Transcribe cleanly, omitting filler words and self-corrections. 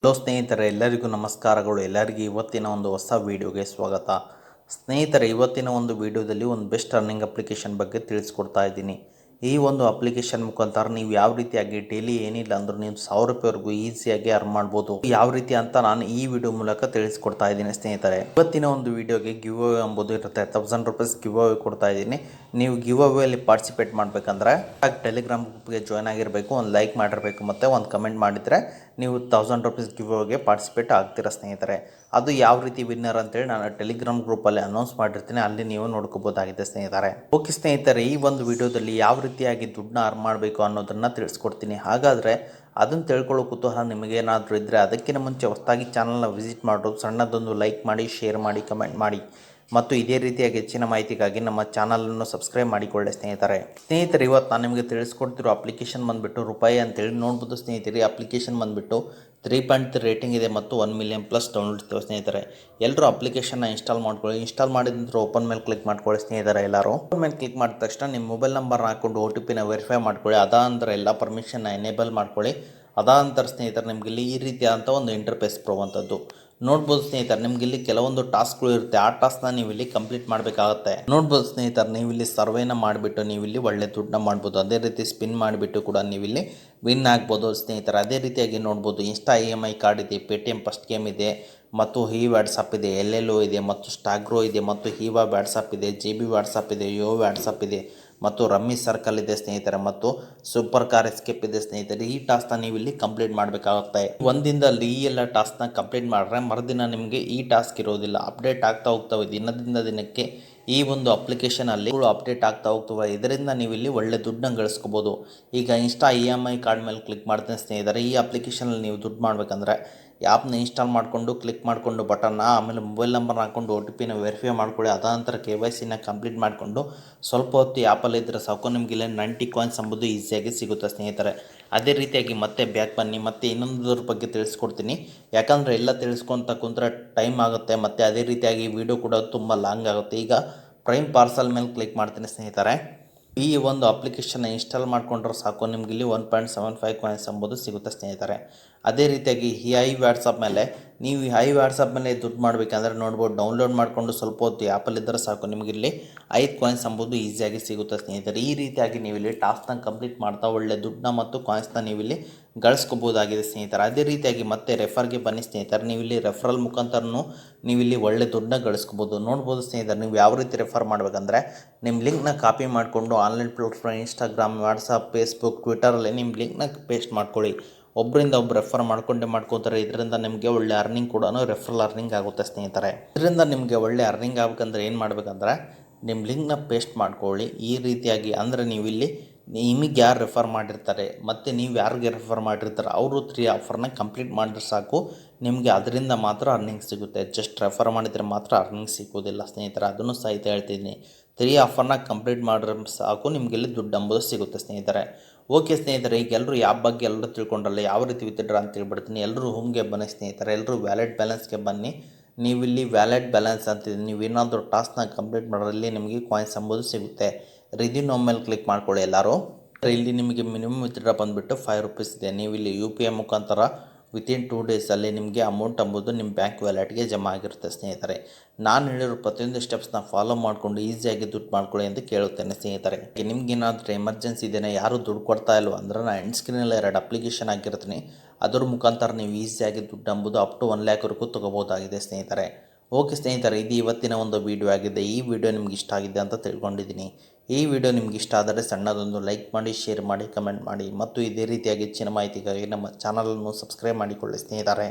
Hello ಸ್ನೇಹಿತರೆ, ಎಲ್ಲರಿಗೂ ನಮಸ್ಕಾರಗಳು. ಎಲ್ಲರಿಗೂ ಇವತ್ತಿನ ಒಂದು ಹೊಸ ವೀಡಿಯೋಗೆ ಸ್ವಾಗತ. ಸ್ನೇಹಿತರೆ, ಇವತ್ತಿನ ಒಂದು ವೀಡಿಯೋದಲ್ಲಿ ಒಂದು ಬೆಸ್ಟ್ ಅರ್ನಿಂಗ್ ಅಪ್ಲಿಕೇಶನ್ ಬಗ್ಗೆ ತಿಳಿಸ್ಕೊಡ್ತಾ ಇದ್ದೀನಿ. ಈ ಒಂದು ಅಪ್ಲಿಕೇಶನ್ ಮುಖಾಂತರ ನೀವು ಯಾವ ರೀತಿಯಾಗಿ ಡೈಲಿ ಏನಿಲ್ಲ ಅಂದರೂ ನೀವು 1000 ರೂಪಾಯಿವರೆಗೂ ಈಸಿಯಾಗಿ ಅರ್ನ್ ಮಾಡ್ಬೋದು. ಯಾವ ರೀತಿ ಅಂತ ನಾನು ಈ ವಿಡಿಯೋ ಮೂಲಕ ತಿಳಿಸ್ಕೊಡ್ತಾ ಇದ್ದೀನಿ. ಸ್ನೇಹಿತರೆ, ಇವತ್ತಿನ ಒಂದು ವಿಡಿಯೋಗೆ ಗಿವ್ ಅವೇ ಎಂಬುದು ಇರುತ್ತೆ. 1000 ರೂಪೀಸ್ ಗಿವ್ ಅವೇ ಕೊಡ್ತಾ ಇದ್ದೀನಿ. ನೀವು ಗಿವ್ ಅವೇ ಅಲ್ಲಿ ಪಾರ್ಟಿಸಿಪೇಟ್ ಮಾಡಬೇಕಂದ್ರೆ ಟೆಲಿಗ್ರಾಮ್ ಗ್ರೂಪ್ಗೆ ಜಾಯ್ನ್ ಆಗಿರಬೇಕು, ಒಂದು ಲೈಕ್ ಮಾಡಿರಬೇಕು ಮತ್ತು ಒಂದು ಕಮೆಂಟ್ ಮಾಡಿದರೆ ನೀವು 1000 ರೂಪೀಸ್ ಗಿವ್ ಅವೇಗೆ ಪಾರ್ಟಿಸಿಪೇಟ್ ಆಗ್ತೀರಾ. ಸ್ನೇಹಿತರೆ, ಅದು ಯಾವ ರೀತಿ ವಿನ್ನರ್ ಅಂತೇಳಿ ನಾನು ಟೆಲಿಗ್ರಾಮ್ ಗ್ರೂಪಲ್ಲಿ ಅನೌನ್ಸ್ ಮಾಡಿರ್ತೀನಿ, ಅಲ್ಲಿ ನೀವು ನೋಡ್ಕೋಬೋದಾಗಿದೆ. ಸ್ನೇಹಿತರೆ, ಓಕೆ ಸ್ನೇಹಿತರೆ, ಈ ಒಂದು ವಿಡಿಯೋದಲ್ಲಿ ಯಾವ ರೀತಿಯಾಗಿ ದುಡ್ಡನ್ನ ಅರ್ನ್ ಮಾಡಬೇಕು ಅನ್ನೋದನ್ನು ತಿಳಿಸ್ಕೊಡ್ತೀನಿ. ಹಾಗಾದರೆ ಅದನ್ನು ತಿಳ್ಕೊಳ್ಳೋ ಕುತೂಹಲ ನಿಮಗೇನಾದರೂ ಇದ್ದರೆ ಅದಕ್ಕಿಂತ ಮುಂಚೆ ಹೊಸದಾಗಿ ಚಾನಲ್ನ ವಿಸಿಟ್ ಮಾಡೋದು, ಸಣ್ಣದೊಂದು ಲೈಕ್ ಮಾಡಿ, ಶೇರ್ ಮಾಡಿ, ಕಮೆಂಟ್ ಮಾಡಿ ಮತ್ತು ಇದೇ ರೀತಿಯಾಗಿ ಹೆಚ್ಚಿನ ಮಾಹಿತಿಗಾಗಿ ನಮ್ಮ ಚಾನಲನ್ನು ಸಬ್ಸ್ಕ್ರೈಬ್ ಮಾಡಿಕೊಳ್ಳಿ. ಸ್ನೇಹಿತರೆ, ಇವತ್ತು ನಾನು ನಿಮಗೆ ತಿಳಿಸ್ಕೊಡ್ತಿರೋ ಅಪ್ಲಿಕೇಶನ್ ಬಂದುಬಿಟ್ಟು ರೂಪಾಯಿ ಅಂತೇಳಿ ನೋಡ್ಬೋದು. ಸ್ನೇಹಿತರೆ, ಅಪ್ಲಿಕೇಶನ್ ಬಂದುಬಿಟ್ಟು 3.3 ರೇಟಿಂಗ್ ಇದೆ ಮತ್ತು 1 ಮಿಲಿಯನ್ ಪ್ಲಸ್ ಡೌನ್ಲೋಡ್ ಇರ್ತವೆ. ಸ್ನೇಹಿತರೆ, ಎಲ್ಲರೂ ಅಪ್ಲಿಕೇಶನ್ನ ಇನ್ಸ್ಟಾಲ್ ಮಾಡ್ಕೊಳ್ಳಿ. ಇನ್ಸ್ಟಾಲ್ ಮಾಡಿದ ನಂತರ ಓಪನ್ ಮೇಲೆ ಕ್ಲಿಕ್ ಮಾಡ್ಕೊಳ್ಳಿ. ಸ್ನೇಹಿತರೆ, ಎಲ್ಲರೂ ಓಪನ್ ಮೇಲೆ ಕ್ಲಿಕ್ ಮಾಡಿದ ತಕ್ಷಣ ನಿಮ್ಮ ಮೊಬೈಲ್ ನಂಬರ್ ಹಾಕ್ಕೊಂಡು OTP ವೆರಿಫೈ ಮಾಡ್ಕೊಳ್ಳಿ. ಅದಾನಂತರ ಎಲ್ಲ ಪರ್ಮಿಷನ್ನ ಎನೇಬಲ್ ಮಾಡ್ಕೊಳ್ಳಿ. ಅದಾನಂತರ ಸ್ನೇಹಿತರೆ, ನಿಮ್ಗೆ ಇಲ್ಲಿ ಈ ರೀತಿಯಾದಂಥ ಒಂದು ಇಂಟರ್ಫೇಸ್ ಬರುವಂಥದ್ದು ನೋಡ್ಬೋದು. ಸ್ನೇಹಿತರೆ, ನಿಮ್ಗೆ ಇಲ್ಲಿ ಕೆಲವೊಂದು ಟಾಸ್ಕ್ಗಳು ಇರುತ್ತೆ. ಆ ಟಾಸ್ಕ್ನ ನೀವು ಇಲ್ಲಿ ಕಂಪ್ಲೀಟ್ ಮಾಡಬೇಕಾಗುತ್ತೆ. ನೋಡ್ಬೋದು ಸ್ನೇಹಿತರೆ, ನೀವು ಇಲ್ಲಿ ಸರ್ವೇನ ಮಾಡಿಬಿಟ್ಟು ನೀವು ಇಲ್ಲಿ ಒಳ್ಳೆ ದುಡ್ಡನ್ನ ಮಾಡ್ಬೋದು. ಅದೇ ರೀತಿ ಸ್ಪಿನ್ ಮಾಡಿಬಿಟ್ಟು ಕೂಡ ನೀವು ಇಲ್ಲಿ ವಿನ್ ಆಗ್ಬೋದು. ಸ್ನೇಹಿತರೆ, ಅದೇ ರೀತಿಯಾಗಿ ನೋಡ್ಬೋದು, ಇನ್ಸ್ಟಾ EMI ಕಾರ್ಡ್ ಇದೆ, ಪೇಟಿಎಮ್ ಫಸ್ಟ್ ಗೇಮ್ ಇದೆ ಮತ್ತು ವಾಟ್ಸಪ್ ಇದೆ, LLO ಇದೆ ಮತ್ತು ಸ್ಟಾಗ್ರೋ ಇದೆ ಮತ್ತು ಹೀವಾ ವಾಟ್ಸಪ್ ಇದೆ, GB ವಾಟ್ಸಪ್ ಇದೆ, ಯೋ ವಾಟ್ಸಪ್ ಇದೆ ಮತ್ತು ರಮ್ಮಿ ಸರ್ಕಲ್ ಇದೆ. ಸ್ನೇಹಿತರೆ, ಮತ್ತು ಸೂಪರ್ ಕಾರ್ ಎಸ್ಕೇಪ್ ಇದೆ. ಸ್ನೇಹಿತರೆ, ಈ ಟಾಸ್ಕ್ನ ನೀವು ಇಲ್ಲಿ ಕಂಪ್ಲೀಟ್ ಮಾಡಬೇಕಾಗುತ್ತೆ. ಒಂದಿನದಲ್ಲಿ ಈ ಎಲ್ಲ ಟಾಸ್ಕ್ನ ಕಂಪ್ಲೀಟ್ ಮಾಡಿದ್ರೆ ಮರುದಿನ ನಿಮಗೆ ಈ ಟಾಸ್ಕ್ ಇರೋದಿಲ್ಲ. ಅಪ್ಡೇಟ್ ಆಗ್ತಾ ಹೋಗ್ತವೆ. ದಿನದಿಂದ ದಿನಕ್ಕೆ ಈ ಒಂದು ಅಪ್ಲಿಕೇಶನಲ್ಲಿ ಅಪ್ಡೇಟ್ ಆಗ್ತಾ ಹೋಗ್ತವೆ. ಇದರಿಂದ ನೀವು ಇಲ್ಲಿ ಒಳ್ಳೆ ದುಡ್ಡನ್ನ ಗಳಿಸ್ಕೋಬೋದು. ಈಗ ಇನ್ಸ್ಟಾ EMI ಕಾರ್ಡ್ ಮೇಲೆ ಕ್ಲಿಕ್ ಮಾಡ್ತೀನಿ. ಸ್ನೇಹಿತರೆ, ಈ ಅಪ್ಲಿಕೇಶನಲ್ಲಿ ನೀವು ದುಡ್ಡು ಮಾಡಬೇಕಂದ್ರೆ ಆ್ಯಪ್ನ ಇನ್ಸ್ಟಾಲ್ ಮಾಡಿಕೊಂಡು ಕ್ಲಿಕ್ ಮಾಡಿಕೊಂಡು ಬಟನ್ನ, ಆಮೇಲೆ ಮೊಬೈಲ್ ನಂಬರ್ ಹಾಕ್ಕೊಂಡು OTP ವೆರಿಫೈ ಮಾಡ್ಕೊಳ್ಳಿ. ಅದಾನಂತರ KYC ಕಂಪ್ಲೀಟ್ ಮಾಡಿಕೊಂಡು ಸ್ವಲ್ಪ ಹೊತ್ತು ಆ್ಯಪಲ್ಲಿ ಇದ್ದರೆ ಸಾಕು, ನಿಮಗೆ ಇಲ್ಲಿ 90 ಕಾಯಿನ್ಸ್ ಎಂಬುದು ಈಸಿಯಾಗಿ ಸಿಗುತ್ತೆ. ಸ್ನೇಹಿತರೆ, ಅದೇ ರೀತಿಯಾಗಿ ಮತ್ತೆ ಬ್ಯಾಕ್ ಬನ್ನಿ, ಮತ್ತೆ ಇನ್ನೊಂದರ ಬಗ್ಗೆ ತಿಳಿಸ್ಕೊಡ್ತೀನಿ. ಯಾಕಂದರೆ ಎಲ್ಲ ತಿಳಿಸ್ಕೊತ ಕುಂತ್ರೆ ಟೈಮ್ ಆಗುತ್ತೆ ಮತ್ತು ಅದೇ ರೀತಿಯಾಗಿ ವಿಡಿಯೋ ಕೂಡ ತುಂಬ ಲಾಂಗ್ ಆಗುತ್ತೆ. ಈಗ ಪ್ರೈಮ್ ಪಾರ್ಸಲ್ ಮೇಲೆ ಕ್ಲಿಕ್ ಮಾಡ್ತೀನಿ. ಸ್ನೇಹಿತರೆ, ಈ ಒಂದು ಅಪ್ಲಿಕೇಶನ್ನ ಇನ್ಸ್ಟಾಲ್ ಮಾಡಿಕೊಂಡ್ರೆ ಸಾಕು, ನಿಮ್ಗೆ ಇಲ್ಲಿ 1.75 ಕಾಯಿನ್ಸ್ ಎಂಬುದು ಸಿಗುತ್ತೆ. ಸ್ನೇಹಿತರೆ, ಅದೇ ರೀತಿಯಾಗಿ ಈ ವಾಟ್ಸಪ್ ಮೇಲೆ ನೀವು ವಾಟ್ಸಪ್ ಮೇಲೆ ದುಡ್ಡು ಮಾಡಬೇಕಂದ್ರೆ ನೋಡ್ಬೋದು, ಡೌನ್ಲೋಡ್ ಮಾಡಿಕೊಂಡು ಸ್ವಲ್ಪ ಹೊತ್ತು ಆ್ಯಪಲ್ಲಿದ್ದರೆ ಸಾಕು, ನಿಮಗೆ ಇಲ್ಲಿ 5 ಕಾಯಿನ್ಸ್ ಎಂಬುದು ಈಸಿಯಾಗಿ ಸಿಗುತ್ತೆ. ಸ್ನೇಹಿತರೆ, ಈ ರೀತಿಯಾಗಿ ನೀವು ಇಲ್ಲಿ ಟಾಸ್ಕ್ನ ಕಂಪ್ಲೀಟ್ ಮಾಡ್ತಾ ಒಳ್ಳೆ ದುಡ್ಡನ್ನ ಮತ್ತು ಕಾಯಿನ್ಸ್ನ ನೀವು ಇಲ್ಲಿ ಗಳಿಸ್ಕೋಬೋದಾಗಿದೆ. ಸ್ನೇಹಿತರೆ, ಅದೇ ರೀತಿಯಾಗಿ ಮತ್ತೆ ರೆಫರ್ಗೆ ಬನ್ನಿ. ಸ್ನೇಹಿತರೆ, ನೀವು ಇಲ್ಲಿ ರೆಫರಲ್ ಮುಖಾಂತರನೂ ನೀವು ಇಲ್ಲಿ ಒಳ್ಳೆ ದುಡ್ಡನ್ನ ಗಳಿಸ್ಕೋಬೋದು. ನೋಡ್ಬೋದು ಸ್ನೇಹಿತರೆ, ನೀವು ಯಾವ ರೀತಿ ರೆಫರ್ ಮಾಡಬೇಕಂದ್ರೆ ನಿಮ್ಮ ಲಿಂಕ್ನ ಕಾಪಿ ಮಾಡಿಕೊಂಡು online platform Instagram, WhatsApp, Facebook, ಟ್ವಿಟರಲ್ಲಿ ನಿಮ್ಮ ಲಿಂಕ್ನ ಪೇಸ್ಟ್ ಮಾಡ್ಕೊಳ್ಳಿ. ಒಬ್ಬರಿಂದ ಒಬ್ಬರು ರೆಫರ್ ಮಾಡ್ಕೊತಾರೆ. ಇದರಿಂದ ನಿಮಗೆ ಒಳ್ಳೆ ಅರ್ನಿಂಗ್ ಕೂಡ ರೆಫರಲ್ ಅರ್ನಿಂಗ್ ಆಗುತ್ತೆ. ಸ್ನೇಹಿತರೆ, ಇದರಿಂದ ನಿಮಗೆ ಒಳ್ಳೆ ಅರ್ನಿಂಗ್ ಆಗಬೇಕಂದ್ರೆ ಏನು ಮಾಡಬೇಕಂದ್ರೆ ನಿಮ್ಮ ಲಿಂಕ್ನ ಪೇಸ್ಟ್ ಮಾಡ್ಕೊಳ್ಳಿ. ಈ ರೀತಿಯಾಗಿ ಅಂದರೆ ನೀವು ಇಲ್ಲಿ ನಿಮಗೆ ಯಾರು ರೆಫರ್ ಮಾಡಿರ್ತಾರೆ ಮತ್ತು ನೀವು ಯಾರಿಗೆ ರೆಫರ್ ಮಾಡಿರ್ತಾರೆ ಅವರು 3 ಆಫರ್ನ ಕಂಪ್ಲೀಟ್ ಮಾಡಿದ್ರೆ ಸಾಕು, ನಿಮಗೆ ಅದರಿಂದ ಮಾತ್ರ ಅರ್ನಿಂಗ್ ಸಿಗುತ್ತೆ. ಜಸ್ಟ್ ರೆಫರ್ ಮಾಡಿದರೆ ಮಾತ್ರ ಅರ್ನಿಂಗ್ ಸಿಗೋದಿಲ್ಲ. ಸ್ನೇಹಿತರೆ, ಅದನ್ನು ಸಹಿತ ಹೇಳ್ತಿದ್ದೀನಿ. 3 ಆಫರ್ನ ಕಂಪ್ಲೀಟ್ ಮಾಡಿದ್ರೆ ಸಾಕು, ನಿಮಗೆ ಇಲ್ಲಿ ದುಡ್ಡು ಎಂಬುದು ಸಿಗುತ್ತೆ. ಸ್ನೇಹಿತರೆ, ಓಕೆ ಸ್ನೇಹಿತರೆ, ಈಗ ಎಲ್ಲರೂ ಆ್ಯಪ್ ಬಗ್ಗೆ ಎಲ್ಲರೂ ತಿಳ್ಕೊಂಡ್ರಲ್ಲ, ಯಾವ ರೀತಿ ವಿತ್ಡ್ರಾ ಅಂತ ತಿಳ್ಬಿಡ್ತೀನಿ. ಎಲ್ಲರೂ ಹೋಮ್ಗೆ ಬನ್ನಿ. ಸ್ನೇಹಿತರೆ, ಎಲ್ಲರೂ ವ್ಯಾಲೆಟ್ ಬ್ಯಾಲೆನ್ಸ್ಗೆ ಬನ್ನಿ. ನೀವು ಇಲ್ಲಿ ವ್ಯಾಲೆಟ್ ಬ್ಯಾಲೆನ್ಸ್ ಅಂತಿದೆ, ನೀವು ಏನಾದರೂ ಟಾಸ್ಕ್ನ ಕಂಪ್ಲೀಟ್ ಮಾಡೋದ್ರಲ್ಲಿ ನಿಮಗೆ ಕಾಯಿನ್ಸ್ ಎಂಬುದು ಸಿಗುತ್ತೆ. ರಿದೀಮ್ ಮೇಲೆ ಕ್ಲಿಕ್ ಮಾಡ್ಕೊಳ್ಳಿ ಎಲ್ಲರೂ. ಇಲ್ಲಿ ನಿಮಗೆ ಮಿನಿಮಮ್ ವಿತ್ಡ್ರಾ ಬಂದುಬಿಟ್ಟು 5 ರೂಪೀಸ್ ಇದೆ. ನೀವು ಇಲ್ಲಿ UPI ಮುಖಾಂತರ ವಿತಿನ್ 2 ಡೇಸಲ್ಲಿ ನಿಮಗೆ ಅಮೌಂಟ್ ಎಂಬುದು ನಿಮ್ಮ ಬ್ಯಾಂಕ್ ವ್ಯಾಲೆಟ್ಗೆ ಜಮಾ ಆಗಿರುತ್ತೆ. ಸ್ನೇಹಿತರೆ, ನಾನು ಹೇಳಿರೋ ಪ್ರತಿಯೊಂದು ಸ್ಟೆಪ್ಸ್ನ ಫಾಲೋ ಮಾಡಿಕೊಂಡು ಈಸಿಯಾಗಿ ದುಡ್ಡು ಮಾಡ್ಕೊಳ್ಳಿ ಅಂತ ಕೇಳುತ್ತೇನೆ. ಸ್ನೇಹಿತರೆ, ನಿಮ್ಗೇನಾದರೂ ಎಮರ್ಜೆನ್ಸಿ ಇದೆಯಾ, ಯಾರು ದುಡ್ಡು ಕೊಡ್ತಾ ಇಲ್ವ ಅಂದ್ರೆ ನಾನು ಎಂಡ್ ಸ್ಕ್ರೀನಲ್ಲಿ 2 ಅಪ್ಲಿಕೇಶನ್ ಹಾಕಿರ್ತೀನಿ. ಅದ್ರ ಮುಖಾಂತರ ನೀವು ಈಸಿಯಾಗಿ ದುಡ್ಡು ಎಂಬುದು ಅಪ್ ಟು 1 ಲ್ಯಾಕ್ವರೆಗೂ ತೊಗೋಬೋದಾಗಿದೆ. ಸ್ನೇಹಿತರೆ, ಓಕೆ ಸ್ನೇಹಿತರೆ, ಇದು ಇವತ್ತಿನ ಒಂದು ವಿಡಿಯೋ ಆಗಿದೆ. ಈ ವಿಡಿಯೋ ನಿಮ್ಗೆ ಇಷ್ಟ ಆಗಿದೆ ಅಂತ ತಿಳ್ಕೊಂಡಿದ್ದೀನಿ. ಈ ವಿಡಿಯೋ ನಿಮ್ಗೆ ಇಷ್ಟ ಆದರೆ ಸಣ್ಣದೊಂದು ಲೈಕ್ ಮಾಡಿ, ಶೇರ್ ಮಾಡಿ, ಕಮೆಂಟ್ ಮಾಡಿ ಮತ್ತು ಇದೇ ರೀತಿಯಾಗಿ ಹೆಚ್ಚಿನ ಮಾಹಿತಿಗಾಗಿ ನಮ್ಮ ಚಾನಲನ್ನು ಸಬ್ಸ್ಕ್ರೈಬ್ ಮಾಡಿಕೊಳ್ಳಿ. ಸ್ನೇಹಿತರೆ.